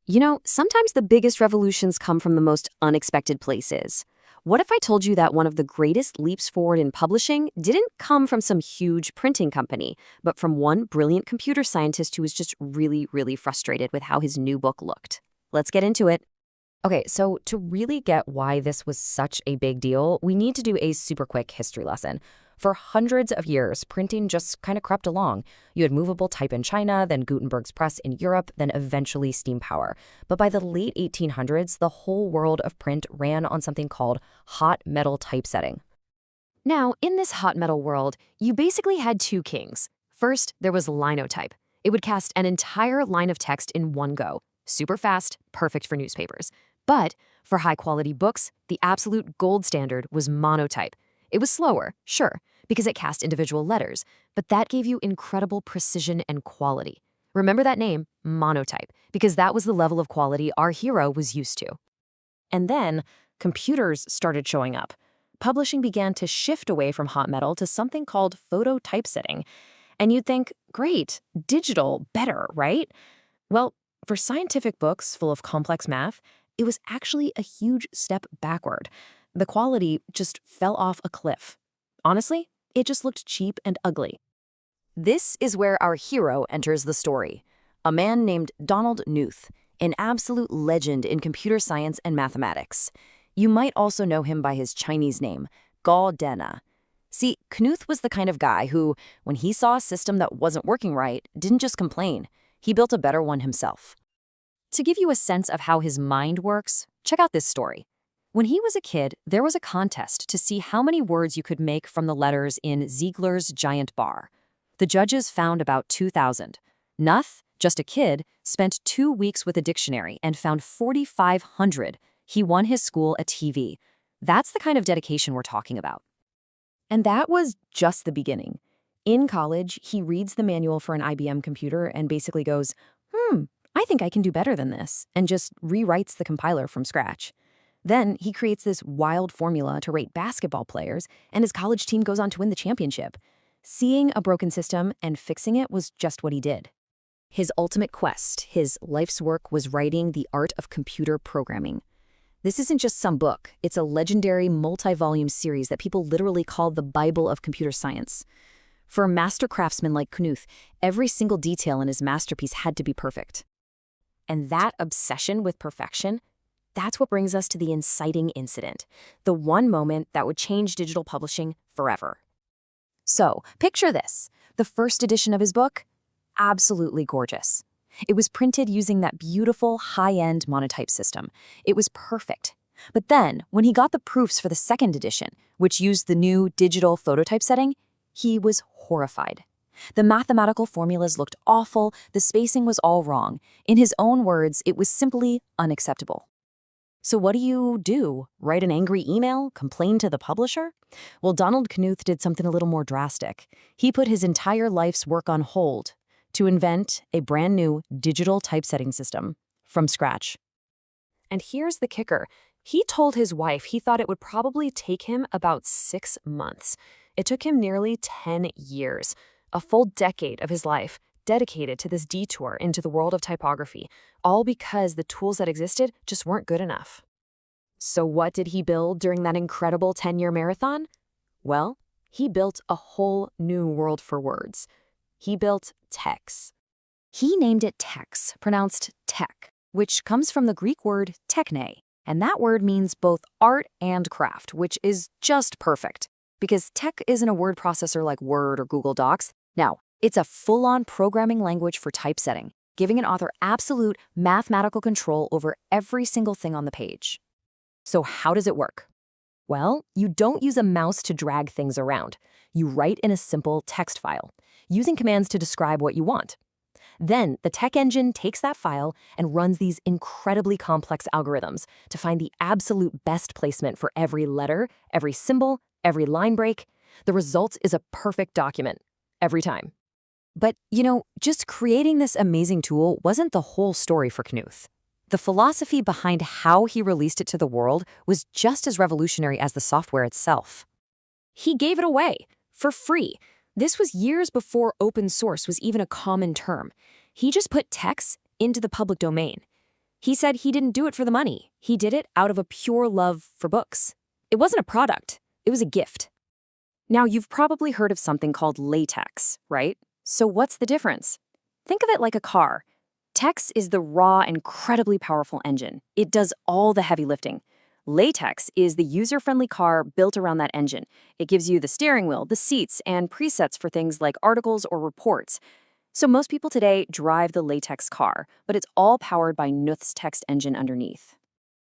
Sometimes the biggest revolutions come from the most unexpected places. What if I told you that one of the greatest leaps forward in publishing didn't come from some huge printing company, but from one brilliant computer scientist who was just really, really frustrated with how his new book looked? Let's get into it. Okay, so to really get why this was such a big deal, we need to do a super quick history lesson. For hundreds of years, printing just kind of crept along. You had movable type in China, then Gutenberg's press in Europe, then eventually steam power. But by the late 1800s, the whole world of print ran on something called hot metal typesetting. Now, in this hot metal world, you basically had two kings. First, there was linotype. It would cast an entire line of text in one go. Super fast, perfect for newspapers. But for high-quality books, the absolute gold standard was monotype. It was slower, sure, because it cast individual letters, but that gave you incredible precision and quality. Remember that name, monotype, because that was the level of quality our hero was used to. And then, computers started showing up. Publishing began to shift away from hot metal to something called photo typesetting. And you'd think, great, digital, better, right? Well, for scientific books full of complex math, it was actually a huge step backward. The quality just fell off a cliff. Honestly, it just looked cheap and ugly. This is where our hero enters the story. A man named Donald Knuth, an absolute legend in computer science and mathematics. You might also know him by his Chinese name, Gao Dena. See, Knuth was the kind of guy who, when he saw a system that wasn't working right, didn't just complain. He built a better one himself. To give you a sense of how his mind works, check out this story. When he was a kid, there was a contest to see how many words you could make from the letters in Ziegler's giant bar. The judges found about 2,000. Knuth, just a kid, spent 2 weeks with a dictionary and found 4,500. He won his school a TV. That's the kind of dedication we're talking about. And that was just the beginning. In college, he reads the manual for an IBM computer and basically goes, I think I can do better than this, and just rewrites the compiler from scratch. Then he creates this wild formula to rate basketball players, and his college team goes on to win the championship. Seeing a broken system and fixing it was just what he did. His ultimate quest, his life's work, was writing The Art of Computer Programming. This isn't just some book. It's a legendary multi-volume series that people literally call the Bible of computer science. For a master craftsman like Knuth, every single detail in his masterpiece had to be perfect. And that obsession with perfection, that's what brings us to the inciting incident, the one moment that would change digital publishing forever. So, picture this. The first edition of his book? Absolutely gorgeous. It was printed using that beautiful, high-end monotype system. It was perfect. But then, when he got the proofs for the second edition, which used the new digital phototype setting, he was horrified. The mathematical formulas looked awful, the spacing was all wrong. In his own words, it was simply unacceptable. So what do? Write an angry email? Complain to the publisher? Well, Donald Knuth did something a little more drastic. He put his entire life's work on hold to invent a brand new digital typesetting system from scratch. And here's the kicker. He told his wife he thought it would probably take him about 6 months. It took him nearly 10 years. A full decade of his life dedicated to this detour into the world of typography, all because the tools that existed just weren't good enough. So what did he build during that incredible 10-year marathon? Well, he built a whole new world for words. He built TEX. He named it TEX, pronounced tech, which comes from the Greek word techne, and that word means both art and craft, which is just perfect. Because tech isn't a word processor like Word or Google Docs. No, it's a full-on programming language for typesetting, giving an author absolute mathematical control over every single thing on the page. So how does it work? Well, you don't use a mouse to drag things around. You write in a simple text file, using commands to describe what you want. Then the tech engine takes that file and runs these incredibly complex algorithms to find the absolute best placement for every letter, every symbol, every line break. The result is a perfect document, every time. But, just creating this amazing tool wasn't the whole story for Knuth. The philosophy behind how he released it to the world was just as revolutionary as the software itself. He gave it away, for free. This was years before open source was even a common term. He just put TEX into the public domain. He said he didn't do it for the money. He did it out of a pure love for books. It wasn't a product. It was a gift. Now, you've probably heard of something called LaTeX, right? So what's the difference? Think of it like a car. TEX is the raw, incredibly powerful engine. It does all the heavy lifting. LaTeX is the user-friendly car built around that engine. It gives you the steering wheel, the seats, and presets for things like articles or reports. So most people today drive the LaTeX car, but it's all powered by Knuth's text engine underneath.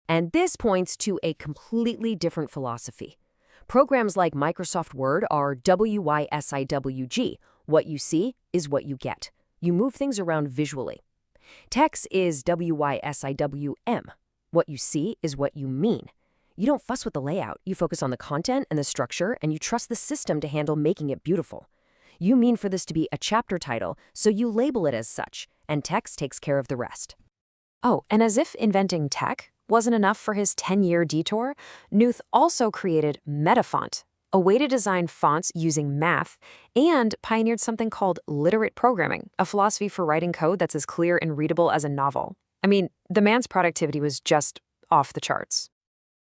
And this points to a completely different philosophy. Programs like Microsoft Word are WYSIWG. What you see is what you get. You move things around visually. TEX is WYSIWM. What you see is what you mean. You don't fuss with the layout. You focus on the content and the structure, and you trust the system to handle making it beautiful. You mean for this to be a chapter title, so you label it as such, and TEX takes care of the rest. Oh, and as if inventing tech wasn't enough for his 10-year detour, Knuth also created Metafont, a way to design fonts using math, and pioneered something called literate programming, a philosophy for writing code that's as clear and readable as a novel. I mean, the man's productivity was just off the charts.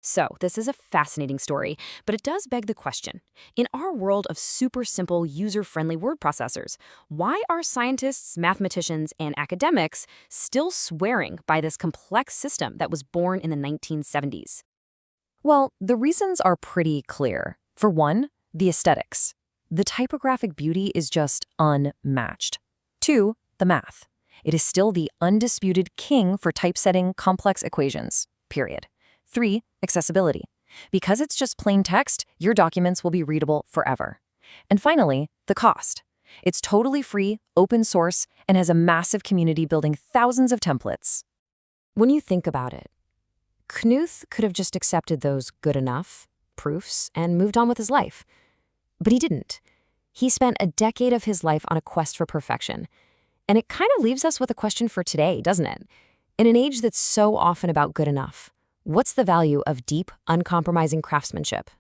So, this is a fascinating story, but it does beg the question. In our world of super simple, user-friendly word processors, why are scientists, mathematicians, and academics still swearing by this complex system that was born in the 1970s? Well, the reasons are pretty clear. For one, the aesthetics. The typographic beauty is just unmatched. Two, the math. It is still the undisputed king for typesetting complex equations, period. 3, accessibility. Because it's just plain text, your documents will be readable forever. And finally, the cost. It's totally free, open source, and has a massive community building thousands of templates. When you think about it, Knuth could have just accepted those good enough proofs and moved on with his life. But he didn't. He spent a decade of his life on a quest for perfection. And it kind of leaves us with a question for today, doesn't it? In an age that's so often about good enough, what's the value of deep, uncompromising craftsmanship?